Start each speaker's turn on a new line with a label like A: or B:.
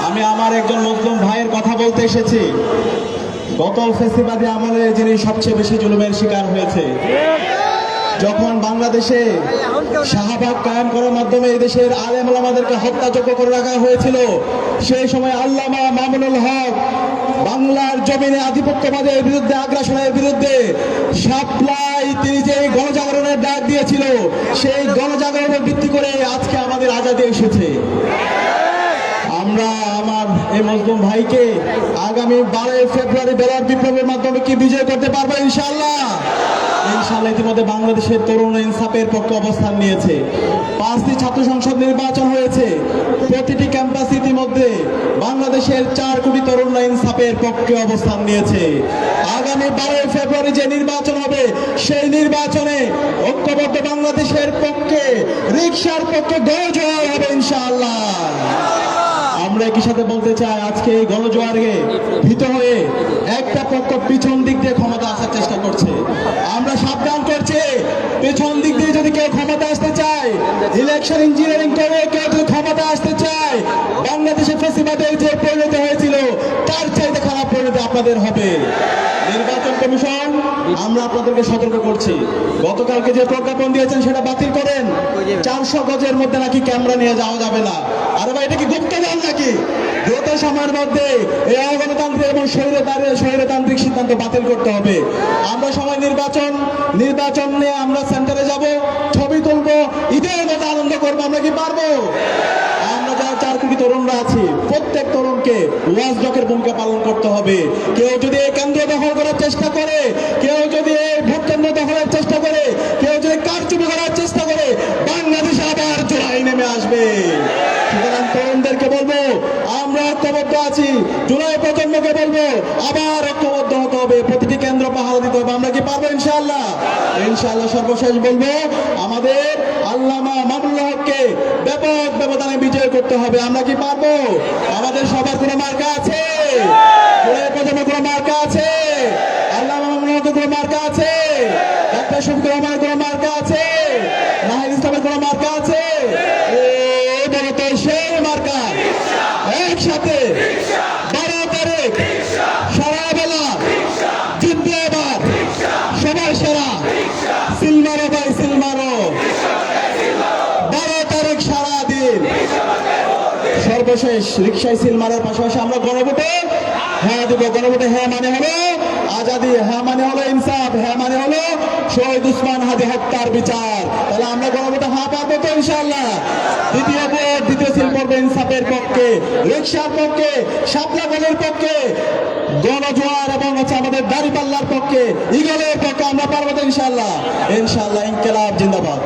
A: আমি আমার একজন মুসলিম ভাইয়ের কথা বলতে এসেছি। গত ফ্যাসিবাদী আমলে যিনি সবচেয়ে বেশি জুলুমের শিকার হয়েছে, যখন বাংলাদেশে শাহবাগ কায়েম করার মাধ্যমে এই দেশের আলেম ওলামাদেরকে হত্যাযোগ্য করে রাখা হয়েছিল, সেই সময় আল্লামা মামুনুল হক বাংলার জমিনে আধিপত্যবাদের বিরুদ্ধে, আগ্রাসনের বিরুদ্ধে সাপ্লাই তিনি যে গণজাগরণের ডাক দিয়েছিল, সেই গণজাগরণের ভিত্তি করে আজকে আমাদের আজাদী এসেছে। আমরা আমার এই মজলুম ভাইকে আগামী 12 ফেব্রুয়ারি বেলার বিপ্লবের মাধ্যমে কি বিজয় করতে পারবো ইনশাআল্লাহ। ইনশাআল্লাহ ইতিমধ্যে বাংলাদেশের তরুণ ইনসাফের পক্ষে অবস্থান নিয়েছে। 5টি ছাত্র সংসদ নির্বাচন হয়েছে। প্রতিটি ক্যাম্পাস ইতিমধ্যে বাংলাদেশের 4 কোটি তরুণ ইনসাফের পক্ষে অবস্থান নিয়েছে। আগামী 12 ফেব্রুয়ারি যে নির্বাচন হবে, সেই নির্বাচনে ঐক্যবদ্ধ বাংলাদেশের পক্ষে, রিকশার পক্ষে গণজোয়ার হবে ইনশাআল্লাহ। আমরা একই সাথে বলতে চাই, আজকে এই গণজোয়ারে ভীত হয়ে একটা পক্ষ পিছন দিক দিয়ে ক্ষমতা আসার চেষ্টা করছে। আমরা সাবধান করছি, পেছন দিক দিয়ে যদি কেউ ক্ষমতা আসতে চায়, ইলেকশন ইঞ্জিনিয়ারিং করে কেউ যদি ক্ষমতা আসতে চায়, বাংলাদেশে ফ্যাসিবাদের যে পরিণতি হয়েছিল তার চাইতে খারাপ পরিণতি আপনাদের হবে। নির্বাচন কমিশন, আমরা আপনাদেরকে সতর্ক করছি, গতকালকে যে প্রজ্ঞাপন দিয়েছেন সেটা বাতিল করেন। 400 গজের মধ্যে নাকি ক্যামেরা নিয়ে যাওয়া যাবে না। আরে ভাই, এটা কি গুপ্তধন নাকি? দ্রুত সময়ের মধ্যে এই অগণতান্ত্রিক এবং স্বৈরতান্ত্রিক সিদ্ধান্ত বাতিল করতে হবে। আমরা সবাই নির্বাচন নিয়ে আমরা সেন্টারে যাব, ছবি তুলবো, ঈদের মতো আনন্দ করবো। আমরা কি পারবো? আমরা যারা 4 কোটি তরুণরা আছি, প্রত্যেক তরুণকে ওয়াজডকের ভূমিকা পালন করতে হবে। কেউ যদি এই কেন্দ্র দখল করার চেষ্টা করে, কেউ যদি এই ভোট কেন্দ্র দখলের চেষ্টা করে, কেউ যদি কারচুপি করার চেষ্টা করে, বাংলাদেশে আবার জুলাই নেমে আসবে। সুতরাং তরুণদেরকে বলবো, আমরা ঐক্যবদ্ধ আছি। জুলাই প্রজন্মকে বলবো, আবার ঐক্যবদ্ধ হতে হবে, প্রতিটি কেন্দ্র পাহারা দিতে হবে। আমরা কি পারবো ইনশাআল্লাহ? ইনশাআল্লাহ। সর্বশেষ বলবো, আমাদের আল্লামা মামুনুল হককে ব্যাপক ব্যবধানে বিজয় করতে হবে। আমরা কি পারবো? আমাদের সবার কোনো মার্কা আছে? জুলাই প্রজন্মের কোনো মার্কা আছে? আল্লামা মামুনুল হকের কোনো মার্কা আছে? ডাক্তার শফিকুর রহমানের কোনো মার্কা আছে? নাহিদ ইসলামের কোনো মার্কা আছে? সেই মার্কা একসাথে 12 তারিখ সারা বেলা জিতবে। এবার সবার সেরা সিলমারো ভাই, সিলমারো 12 তারিখ সারা দিন। সর্বশেষ রিকশায় সিলমারের পাশাপাশি আমরা গণভোটে হ্যাঁ দিব। গণভোটে হ্যাঁ মানে হলো আজাদি, হ্যাঁ মানে হলো ইনসাফ, হ্যাঁ মানে হলো শহীদ উসমান হাদি হত্যার বিচার। তাহলে আমরা গণভোটে হ্যাঁ পাবো তো ইনশাআল্লাহ। দ্বিতীয় ভোট, দ্বিতীয় সিল পড়বে ইনসাফের পক্ষে, রিকশার পক্ষে, শাপলা গণের পক্ষে, গণজোয়ার এবং আমাদের দাঁড়িপাল্লার পক্ষে, ইগলের পক্ষে। আমরা পারবো তো ইনশাআল্লাহ। ইনশাআল্লাহ। ইনকিলাব জিন্দাবাদ।